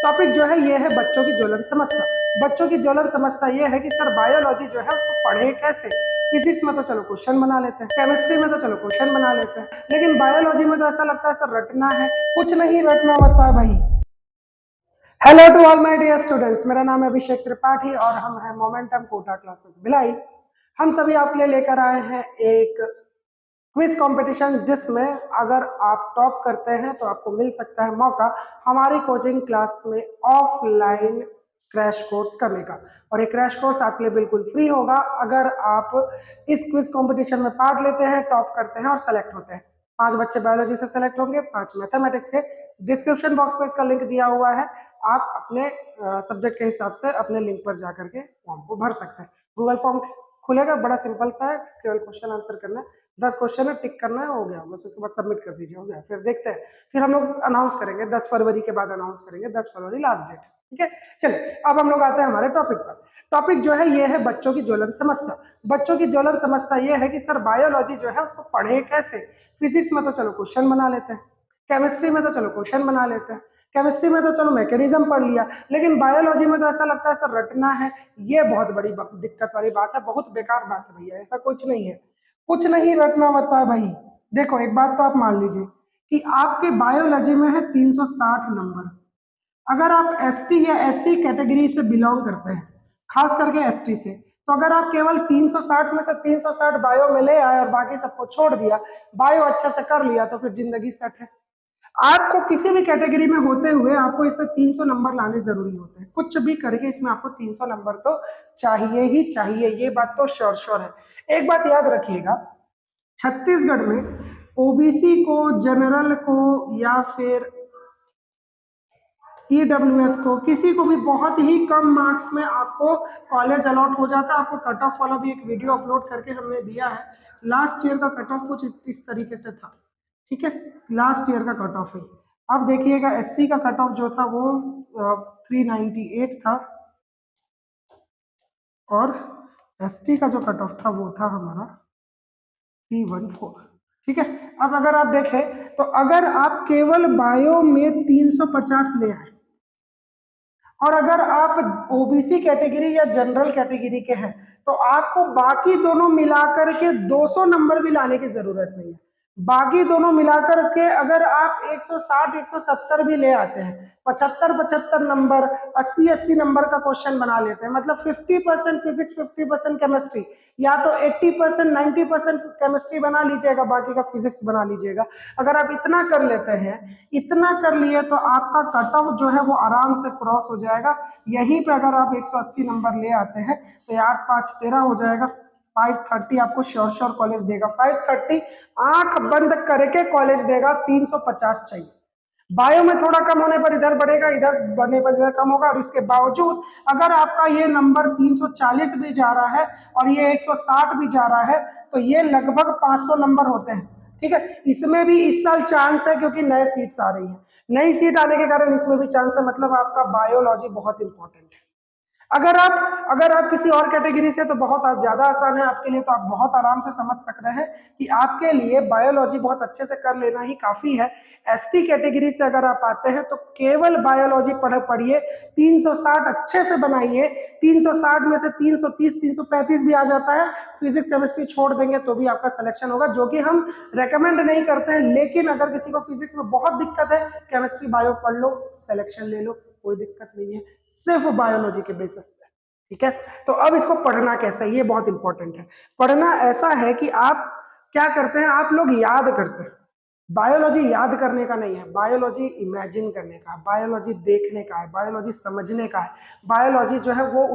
Topic जो है ये है बच्चों की ज्वलन समस्या। बच्चों की ज्वलन समस्या ये है कि सर बायोलॉजी जो है उसको पढ़े कैसे। फिजिक्स में तो चलो क्वेश्चन बना लेते हैं, केमिस्ट्री में तो चलो क्वेश्चन बना लेते हैं, लेकिन बायोलॉजी में तो ऐसा लगता है सर रटना है, कुछ नहीं रटना होता है भाई। Hello to all my dear students, मेरा नाम है अभिषेक त्रिपाठी और हम हैं मोमेंटम कोटा क्लासेस भिलाई। हम सभी आपके लिए लेकर आए हैं एक क्विज कंपटीशन जिसमें अगर आप टॉप करते हैं तो आपको मिल सकता है मौका हमारी कोचिंग क्लास में ऑफलाइन क्रैश कोर्स करने का। और ये क्रैश कोर्स आपके लिए बिल्कुल फ्री होगा अगर आप इस क्विज कंपटीशन में पार्ट लेते हैं, टॉप करते हैं और सेलेक्ट होते हैं। 5 बच्चे बायोलॉजी से सेलेक्ट होंगे, 5 मैथमेटिक्स से। डिस्क्रिप्शन बॉक्स में इसका लिंक दिया हुआ है, आप अपने सब्जेक्ट के हिसाब से अपने लिंक पर जाकर के फॉर्म को भर सकते हैं। गूगल फॉर्म खुलेगा, बड़ा सिंपल सा है, केवल क्वेश्चन आंसर करना है। 10 क्वेश्चन है, टिक करना है, हो गया बस। उसके बाद सबमिट कर दीजिए, हो गया। फिर देखते हैं, फिर हम लोग अनाउंस करेंगे 10 फरवरी के बाद अनाउंस करेंगे। 10 फरवरी लास्ट डेट है, ठीक है। चलिए अब हम लोग आते हैं हमारे टॉपिक पर। टॉपिक जो है ये है बच्चों की ज्वलन समस्या। बच्चों की ज्वलन समस्या ये है कि सर बायोलॉजी जो है उसको पढ़े कैसे। फिजिक्स में तो चलो क्वेश्चन बना लेते हैं, केमिस्ट्री में तो चलो क्वेश्चन बना लेते हैं, केमिस्ट्री में तो चलो मैकेनिज्म पढ़ लिया, लेकिन बायोलॉजी में तो ऐसा लगता है सर रटना है। ये बहुत बड़ी दिक्कत वाली बात है, बहुत बेकार बात है भैया। ऐसा कुछ नहीं है, कुछ नहीं रटना होता है भाई। देखो एक बात तो आप मान लीजिए कि आपके बायोलॉजी में है 360 नंबर। अगर आप एसटी या एससी कैटेगरी से बिलोंग करते हैं, खास करके एसटी से, तो अगर आप केवल 360 में से 360 बायो में ले आए और बाकी सबको छोड़ दिया, बायो अच्छे से कर लिया, तो फिर जिंदगी सेट है। आपको किसी भी कैटेगरी में होते हुए आपको इसमें 300 नंबर लाने जरूरी होते हैं। कुछ भी करके इसमें आपको 300 नंबर तो चाहिए ही चाहिए, ये बात तो श्योर श्योर है। एक बात याद रखिएगा, छत्तीसगढ़ में ओबीसी को, जनरल को या फिर ईडब्ल्यूएस को, किसी को भी बहुत ही कम मार्क्स में आपको कॉलेज अलॉट हो जाता है। आपको कट ऑफ वाला भी एक वीडियो अपलोड करके हमने दिया है। लास्ट ईयर का कट ऑफ कुछ इस तरीके से था, ठीक है। लास्ट ईयर का कट ऑफ है। अब देखिएगा एससी का कट ऑफ जो था वो 398 था और एसटी का जो कट ऑफ था वो था हमारा 314, ठीक है। अब अगर आप देखें तो अगर आप केवल बायो में 350 ले आए और अगर आप ओबीसी कैटेगरी या जनरल कैटेगरी के हैं तो आपको बाकी दोनों मिलाकर के 200 नंबर भी लाने की जरूरत नहीं है। बाकी दोनों मिलाकर के अगर आप 160 170 भी ले आते हैं, 75 नंबर, 80 नंबर का क्वेश्चन बना लेते हैं, मतलब 50% फिजिक्स 50% केमिस्ट्री, या तो 80% 90% केमिस्ट्री बना लीजिएगा, बाकी का फिजिक्स बना लीजिएगा। अगर आप इतना कर लेते हैं, इतना कर लिए, तो आपका कट ऑफ जो है वो आराम से क्रॉस हो जाएगा। यहीं पे अगर आप 180 नंबर ले आते हैं तो 8 5 13 हो जाएगा। 530 आपको श्योर श्योर कॉलेज देगा। 530 आंख बंद करके कॉलेज देगा। 350 चाहिए। बायो में थोड़ा कम होने पर इधर बढ़ेगा, इधर बढ़ने पर इधर कम होगा, और इसके बावजूद अगर आपका ये नंबर 340 भी जा रहा है और ये 160 भी जा रहा है तो ये लगभग 500 नंबर होते हैं, ठीक है। इसमें भी इस साल चांस है क्योंकि नए सीट्स आ रही है। नई सीट आने के कारण इसमें भी चांस है, मतलब आपका बायोलॉजी बहुत इंपॉर्टेंट है। अगर आप किसी और कैटेगरी से तो बहुत ज्यादा आसान है आपके लिए, तो आप बहुत आराम से समझ सकते हैं कि आपके लिए बायोलॉजी बहुत अच्छे से कर लेना ही काफी है। एसटी कैटेगरी से अगर आप आते हैं तो केवल बायोलॉजी पढ़िए, 360 अच्छे से बनाइए। 360 में से 330 335 भी आ जाता है, फिजिक्स केमिस्ट्री छोड़ देंगे तो भी आपका सिलेक्शन होगा, जो कि हम रेकमेंड नहीं करते हैं। लेकिन अगर किसी को फिजिक्स में बहुत दिक्कत है, केमिस्ट्री बायो पढ़ लो, सिलेक्शन ले लो, कोई दिक्कत नहीं है, सिर्फ बायोलॉजी के बेसिस पे, ठीक है। तो अब इसको पढ़ना कैसा है, ये बहुत इंपॉर्टेंट है। पढ़ना ऐसा है कि आप क्या करते हैं, आप लोग याद करते हैं। बायोलॉजी याद करने का नहीं है, बायोलॉजी इमेजिन करने का है, बायोलॉजी देखने का है, बायोलॉजी समझने का है। बायोलॉजी जो है वो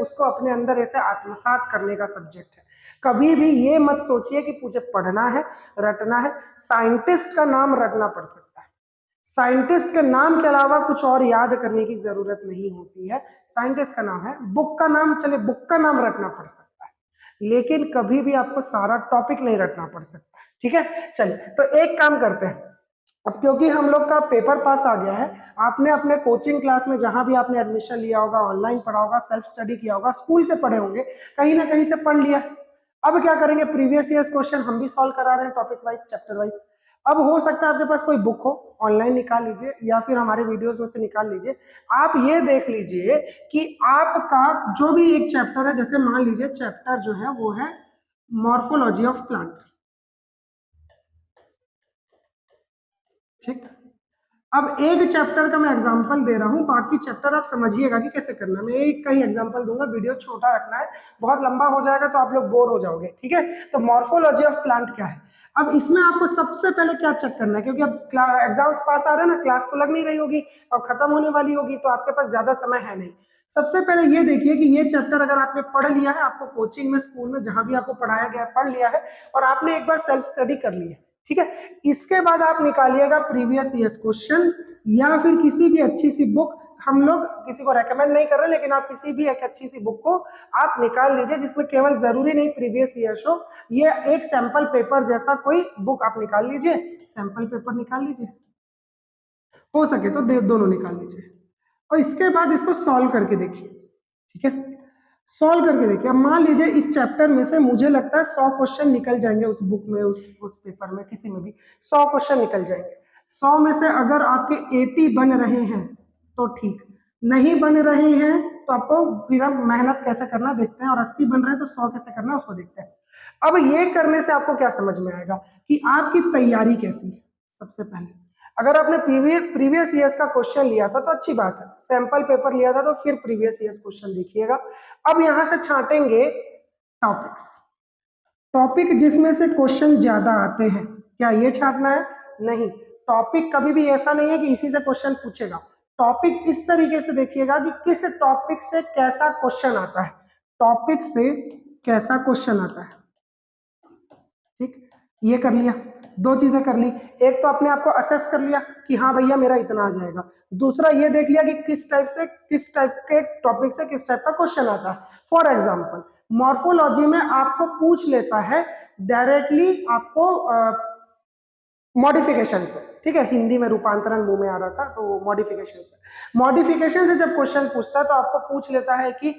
उसको अपने अंदर ऐसे आत्मसात करने का सब्जेक्ट है। कभी भी ये मत सोचिए कि मुझे पढ़ना है, रटना है। साइंटिस्ट का नाम रटना पड़ सकता है, साइंटिस्ट के नाम के अलावा कुछ और याद करने की जरूरत नहीं होती है। साइंटिस्ट का नाम है, बुक का नाम चले, बुक का नाम रटना पड़ सकता है, लेकिन कभी भी आपको सारा टॉपिक नहीं रटना पड़ सकता है, ठीक है। चलिए तो एक काम करते हैं, अब क्योंकि हम लोग का पेपर पास आ गया है, आपने अपने कोचिंग क्लास में जहां भी आपने एडमिशन लिया होगा, ऑनलाइन पढ़ा होगा, सेल्फ स्टडी किया होगा, स्कूल से पढ़े होंगे, कहीं ना कहीं से पढ़ लिया। अब क्या करेंगे, प्रीवियस ईयर क्वेश्चन हम भी सॉल्व करा रहे हैं, टॉपिक वाइज, चैप्टर वाइज। अब हो सकता है आपके पास कोई बुक हो, ऑनलाइन निकाल लीजिए या फिर हमारे वीडियोस में से निकाल लीजिए। आप ये देख लीजिए कि आपका जो भी एक चैप्टर है, जैसे मान लीजिए चैप्टर जो है वो है मॉर्फोलॉजी ऑफ प्लांट, ठीक। अब एक चैप्टर का मैं एग्जांपल दे रहा हूँ, बाकी चैप्टर आप समझिएगा कि कैसे करना है। मैं एक का ही एग्जांपल दूंगा, वीडियो छोटा रखना है, बहुत लंबा हो जाएगा तो आप लोग बोर हो जाओगे, ठीक है। तो मॉर्फोलॉजी ऑफ प्लांट क्या है, अब इसमें आपको सबसे पहले क्या चेक करना है, क्योंकि अब एग्जाम्स पास आ रहे हैं ना, क्लास तो लग नहीं रही होगी, अब खत्म होने वाली होगी, तो आपके पास ज्यादा समय है नहीं। सबसे पहले ये देखिए कि ये चैप्टर अगर आपने पढ़ लिया है, आपको कोचिंग में, स्कूल में, जहां भी आपको पढ़ाया गया है, पढ़ लिया है और आपने एक बार सेल्फ स्टडी कर ली है, ठीक है। इसके बाद आप निकालिएगा प्रीवियस ईयर्स क्वेश्चन या फिर किसी भी अच्छी सी बुक, हम लोग किसी को रेकमेंड नहीं कर रहे, लेकिन आप किसी भी एक अच्छी सी बुक को आप निकाल लीजिए, जिसमें केवल जरूरी नहीं प्रीवियस ईयर्स हो, ये एक सैंपल पेपर जैसा कोई बुक आप निकाल लीजिए, सैंपल पेपर निकाल लीजिए, हो सके तो दोनों निकाल लीजिए और इसके बाद इसको सॉल्व करके देखिए, ठीक है। सॉल्व करके देखिए, अब मान लीजिए इस चैप्टर में से मुझे लगता है 100 क्वेश्चन निकल जाएंगे, उस बुक में, उस पेपर में, किसी में भी 100 क्वेश्चन निकल जाएंगे। 100 में से अगर आपके 80 बन रहे हैं तो ठीक, नहीं बन रहे हैं तो आपको फिर अब मेहनत कैसे करना देखते हैं, और 80 बन रहे हैं तो 100 कैसे करना है उसको देखते हैं। अब ये करने से आपको क्या समझ में आएगा कि आपकी तैयारी कैसी है। सबसे पहले अगर आपने प्रीवियस ईयर्स का क्वेश्चन लिया था तो अच्छी बात है, सैंपल पेपर लिया था तो फिर प्रीवियस ईयर्स क्वेश्चन देखिएगा। अब यहां से छांटेंगे टॉपिक्स, टॉपिक जिसमें से क्वेश्चन ज्यादा आते हैं, क्या ये छांटना है? नहीं, टॉपिक कभी भी ऐसा नहीं है कि इसी से क्वेश्चन पूछेगा। टॉपिक इस तरीके से देखिएगा कि किस टॉपिक से कैसा क्वेश्चन आता है, टॉपिक से कैसा क्वेश्चन आता है, ठीक। ये कर लिया, दो चीजें कर ली, एक तो अपने आप को असेस कर लिया कि हाँ भैया मेरा इतना आ जाएगा, दूसरा ये देख लिया कि किस टाइप के टॉपिक से किस टाइप का क्वेश्चन आता है। फॉर एग्जांपल मॉर्फोलॉजी में आपको पूछ लेता है डायरेक्टली, आपको मॉडिफिकेशन से, ठीक है, हिंदी में रूपांतरण मुंह में आ रहा था तो मॉडिफिकेशन से, मॉडिफिकेशन से जब क्वेश्चन पूछता है तो आपको पूछ लेता है कि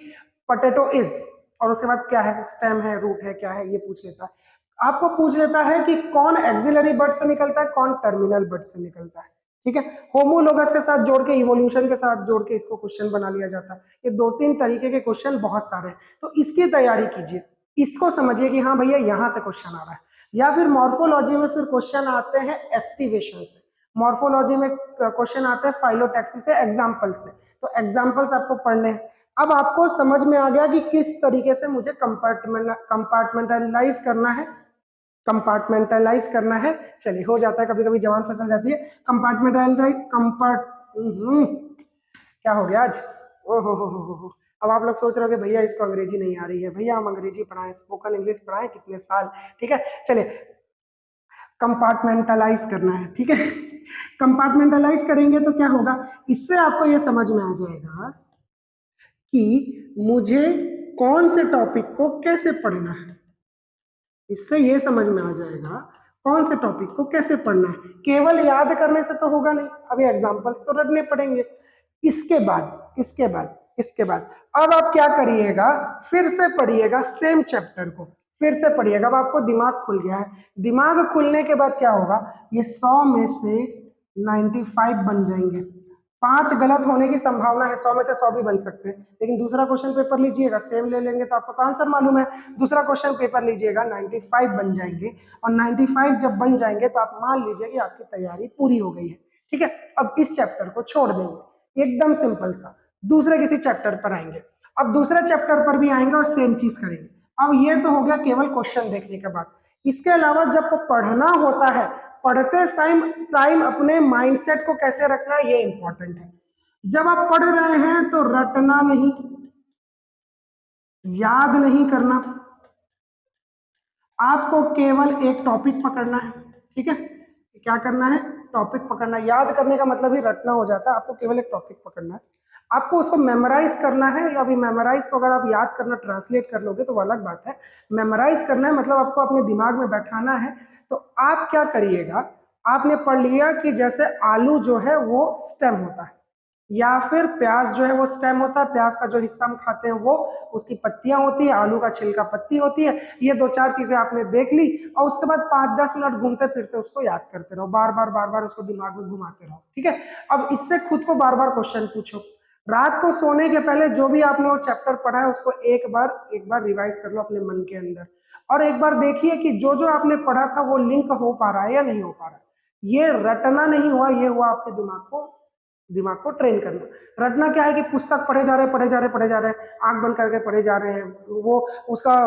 पोटैटो इज, और उसके बाद क्या है, स्टेम है, रूट है, क्या है, ये पूछ लेता है। आपको पूछ लेता है कि कौन एक्सिलरी वर्ड से निकलता है, कौन टर्मिनल वर्ड से निकलता है, ठीक है। होमोलोगस के साथ जोड़ के, इवोल्यूशन के साथ जोड़ के इसको क्वेश्चन बना लिया जाता है। ये दो तीन तरीके के क्वेश्चन बहुत सारे हैं, तो इसकी तैयारी कीजिए, इसको समझिए कि हाँ भैया यहाँ से क्वेश्चन आ रहा है। या फिर मॉर्फोलॉजी में फिर क्वेश्चन आते हैं एस्टिवेशन से, मॉर्फोलॉजी में क्वेश्चन आते हैं फाइलोटैक्सी से, एग्जाम्पल से, तो एग्जाम्पल्स आपको पढ़ने हैं। अब आपको समझ में आ गया कि किस तरीके से मुझे कंपार्टमेंटलाइज करना है, कंपार्टमेंटलाइज करना है। चलिए, हो जाता है कभी कभी, जवान फसल जाती है। कंपार्टमेंटलाइज क्या हो गया आज, ओ हो। अब आप लोग सोच रहे हो कि भैया इसको अंग्रेजी नहीं आ रही है, भैया हम अंग्रेजी पढ़ाएं, स्पोकन इंग्लिश पढ़ाएं कितने साल, ठीक है। चलिए, कंपार्टमेंटलाइज करना है, ठीक है। कंपार्टमेंटलाइज करेंगे तो क्या होगा, इससे आपको यह समझ में आ जाएगा कि मुझे कौन से टॉपिक को कैसे पढ़ना है, इससे ये समझ में आ जाएगा कौन से टॉपिक को कैसे पढ़ना है। केवल याद करने से तो होगा नहीं, अभी एग्जांपल्स तो रटने पड़ेंगे। इसके बाद अब आप क्या करिएगा, फिर से पढ़िएगा सेम चैप्टर को, फिर से पढ़िएगा। अब आपको दिमाग खुल गया है, दिमाग खुलने के बाद क्या होगा, ये 100 में से 95 बन जाएंगे। 5 गलत होने की संभावना है, 100 में से 100 भी बन सकते हैं, लेकिन दूसरा क्वेश्चन पेपर लीजिएगा, सेम ले लेंगे तो आपको तो आंसर मालूम है। दूसरा क्वेश्चन पेपर लीजिएगा, 95 बन जाएंगे, और 95 जब बन जाएंगे तो आप मान लीजिए कि आपकी तैयारी पूरी हो गई है, ठीक है। अब इस चैप्टर को छोड़ देंगे, एकदम सिंपल सा, दूसरे किसी चैप्टर पर आएंगे। अब दूसरे चैप्टर पर भी आएंगे और सेम चीज करेंगे। अब ये तो हो गया केवल क्वेश्चन देखने के बाद। इसके अलावा जब पढ़ना होता है, पढ़ते टाइम अपने माइंडसेट को कैसे रखना है, ये इंपॉर्टेंट है। जब आप पढ़ रहे हैं तो रटना नहीं, याद नहीं करना, आपको केवल एक टॉपिक पकड़ना है, ठीक है। क्या करना है, टॉपिक पकड़ना। याद करने का मतलब ही रटना हो जाता है, आपको केवल एक टॉपिक पकड़ना है, आपको उसको मेमोराइज करना है। अभी मेमोराइज को अगर आप याद करना ट्रांसलेट कर लोगे तो वो अलग बात है, मेमोराइज करना है मतलब आपको अपने दिमाग में बैठाना है। तो आप क्या करिएगा, आपने पढ़ लिया कि जैसे आलू जो है वो स्टेम होता है, या फिर प्याज जो है वो स्टेम होता है, प्याज का जो हिस्सा हम खाते हैं वो उसकी पत्तियां होती है, आलू का छिलका पत्ती होती है। ये दो चार चीजें आपने देख ली और उसके बाद 5-10 मिनट घूमते फिरते उसको याद करते रहो, बार बार उसको दिमाग में घुमाते रहो, ठीक है। अब इससे खुद को बार बार क्वेश्चन पूछो। रात को सोने के पहले जो भी आपने वो चैप्टर पढ़ा है उसको एक बार रिवाइज कर लो अपने मन के अंदर, और एक बार देखिए कि जो जो आपने पढ़ा था वो लिंक हो पा रहा है या नहीं हो पा रहा है। ये रटना नहीं हुआ, ये हुआ आपके दिमाग को ट्रेन करना। रटना क्या है कि पुस्तक पढ़े जा रहे हैं, पढ़े जा रहे हैं, पढ़े जा रहे हैं, आंख बंद करके पढ़े जा रहे हैं, वो उसका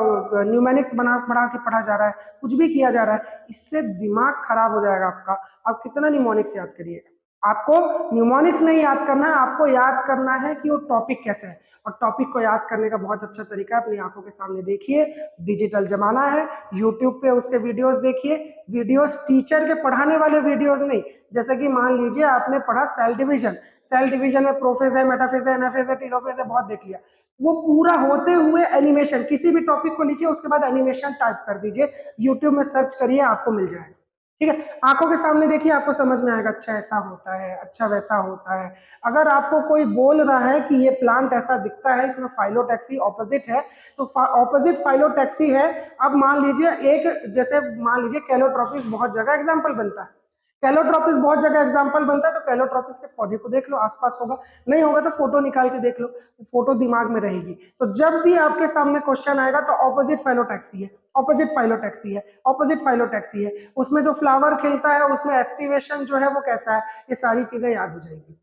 न्यूमेरिक्स बना बना के पढ़ा जा रहा है, कुछ भी किया जा रहा है, इससे दिमाग खराब हो जाएगा आपका। आप कितना निमोनिक्स याद करिएगा। आपको न्यूमोनिक्स नहीं याद करना है, आपको याद करना है कि वो टॉपिक कैसा है। और टॉपिक को याद करने का बहुत अच्छा तरीका है, अपनी आंखों के सामने देखिए, डिजिटल जमाना है, यूट्यूब पे उसके वीडियोस देखिए। वीडियोस टीचर के पढ़ाने वाले वीडियोस नहीं। जैसे कि मान लीजिए आपने पढ़ा सेल डिवीजन में प्रोफेज है, मेटाफेज है, एनाफेज है, टेलोफेज है, बहुत देख लिया। वो पूरा होते हुए एनिमेशन, किसी भी टॉपिक को लिखिए उसके बाद एनिमेशन टाइप कर दीजिए, यूट्यूब में सर्च करिए, आपको मिल जाएगा, ठीक है। आंखों के सामने देखिए, आपको समझ में आएगा, अच्छा ऐसा होता है, अच्छा वैसा होता है। अगर आपको कोई बोल रहा है कि ये प्लांट ऐसा दिखता है, इसमें फाइलोटैक्सी ऑपोजिट है, तो ऑपोजिट फाइलोटैक्सी है। अब मान लीजिए जैसे मान लीजिए कैलोट्रोपिस बहुत जगह एग्जाम्पल बनता है, कैलोट्रोपिस बहुत जगह एग्जाम्पल बनता है, तो कैलोट्रोपिस के पौधे को देख लो, आसपास होगा, नहीं होगा तो फोटो निकाल के देख लो, फोटो दिमाग में रहेगी। तो जब भी आपके सामने क्वेश्चन आएगा तो ऑपोजिट फाइलोटैक्सी है, ऑपोजिट फाइलोटैक्सी है, ऑपोजिट फाइलोटैक्सी है, उसमें जो फ्लावर खिलता है उसमें एस्टिवेशन जो है वो कैसा है, ये सारी चीजें याद हो जाएंगी।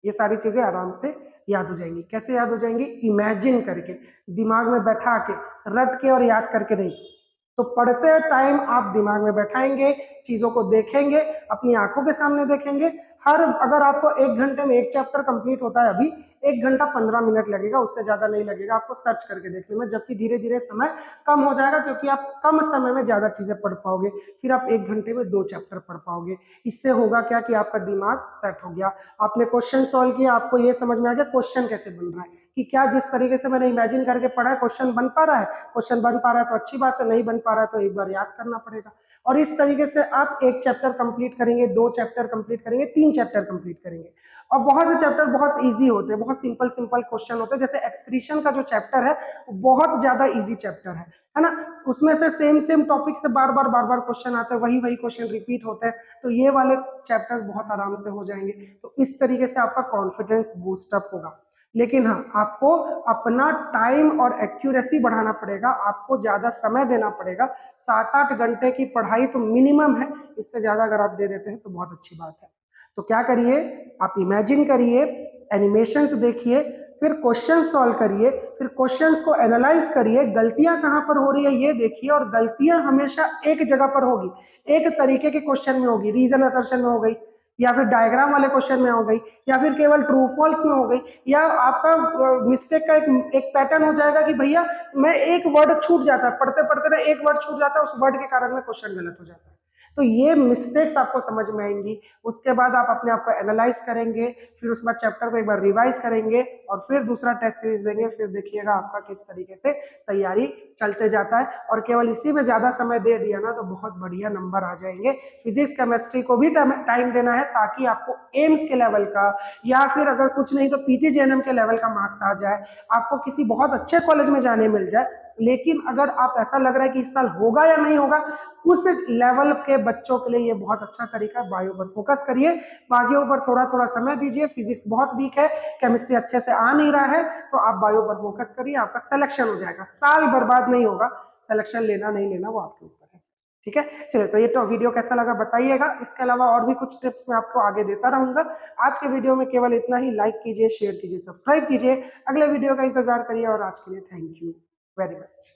ये सारी चीजें आराम से याद हो जाएंगी। कैसे याद हो जाएंगी? इमेजिन करके, दिमाग में बैठा के, रट के और याद करके नहीं। तो पढ़ते टाइम आप दिमाग में बैठाएंगे, चीजों को देखेंगे, अपनी आंखों के सामने देखेंगे। अगर आपको 1 घंटे में एक चैप्टर कंप्लीट होता है, अभी 1 घंटा 15 मिनट लगेगा, उससे ज्यादा नहीं लगेगा आपको सर्च करके देखने में, जबकि धीरे धीरे समय कम हो जाएगा क्योंकि आप कम समय में ज्यादा चीजें पढ़ पाओगे। फिर आप 1 घंटे में 2 चैप्टर पढ़ पाओगे। इससे होगा क्या कि आपका दिमाग सेट हो गया, आपने क्वेश्चन सॉल्व किया, आपको ये समझ में आ गया क्वेश्चन कैसे बन रहा है, कि क्या जिस तरीके से मैंने इमेजिन करके पढ़ा है क्वेश्चन बन पा रहा है। क्वेश्चन बन पा रहा है तो अच्छी बात है, नहीं बन पा रहा है तो एक बार याद करना पड़ेगा। और इस तरीके से आप 1 चैप्टर कंप्लीट करेंगे, 2 चैप्टर कंप्लीट करेंगे, 3 चैप्टर कंप्लीट करेंगे। और बहुत से चैप्टर बहुत इजी होते हैं, बहुत सिंपल सिंपल क्वेश्चन होते हैं। जैसे एक्सक्रीशन का जो चैप्टर है वो बहुत ज्यादा इजी चैप्टर है ना। उसमें से सेम टॉपिक से बार बार क्वेश्चन आते हैं, वही वही क्वेश्चन रिपीट होते हैं, तो ये वाले चैप्टर्स बहुत आराम से हो जाएंगे। तो इस तरीके से आपका कॉन्फिडेंस बूस्टअप होगा। लेकिन हाँ, आपको अपना टाइम और एक्यूरेसी बढ़ाना पड़ेगा, आपको ज्यादा समय देना पड़ेगा। 7-8 घंटे की पढ़ाई तो मिनिमम है, इससे ज्यादा अगर आप दे देते हैं तो बहुत अच्छी बात है। तो क्या करिए, आप इमेजिन करिए, एनिमेशंस देखिए, फिर क्वेश्चन सॉल्व करिए, फिर क्वेश्चंस को एनालाइज करिए, गलतियां कहां पर हो रही है ये देखिए। और गलतियां हमेशा एक जगह पर होगी, एक तरीके के क्वेश्चन में होगी, रीजन असर्शन में हो गई, या फिर डायग्राम वाले क्वेश्चन में हो गई, या फिर केवल ट्रू फॉल्स में हो गई, या आपका मिस्टेक का एक पैटर्न हो जाएगा कि भैया मैं एक वर्ड छूट जाता है, पढ़ते पढ़ते ना एक वर्ड छूट जाता है, उस वर्ड के कारण में क्वेश्चन गलत हो जाता है। तो ये मिस्टेक्स आपको समझ में आएंगी। उसके बाद आप अपने आप को एनालाइज करेंगे, फिर उसके बाद चैप्टर को एक बार रिवाइज करेंगे और फिर दूसरा टेस्ट सीरीज देंगे, फिर देखिएगा आपका किस तरीके से तैयारी चलते जाता है। और केवल इसी में ज्यादा समय दे दिया ना तो बहुत बढ़िया नंबर आ जाएंगे। फिजिक्स केमिस्ट्री को भी टाइम देना है ताकि आपको एम्स के लेवल का, या फिर अगर कुछ नहीं तो पीटीजीएनएम के लेवल का मार्क्स आ जाए, आपको किसी बहुत अच्छे कॉलेज में जाने मिल जाए। लेकिन अगर आप ऐसा लग रहा है कि इस साल होगा या नहीं होगा, उस लेवल के बच्चों के लिए ये बहुत अच्छा तरीका है, बायो पर फोकस करिए, बाकियों पर थोड़ा थोड़ा समय दीजिए। फिजिक्स बहुत वीक है, केमिस्ट्री अच्छे से आ नहीं रहा है, तो आप बायो पर फोकस करिए, आपका सिलेक्शन हो जाएगा, साल बर्बाद नहीं होगा। सिलेक्शन लेना नहीं लेना वो आपके ऊपर है, ठीक है। चलिए, तो ये तो वीडियो कैसा लगा बताइएगा। इसके अलावा और भी कुछ टिप्स मैं आपको आगे देता रहूंगा। आज के वीडियो में केवल इतना ही। लाइक कीजिए, शेयर कीजिए, सब्सक्राइब कीजिए, अगले वीडियो का इंतजार करिए। और आज के लिए थैंक यू वेरी मच।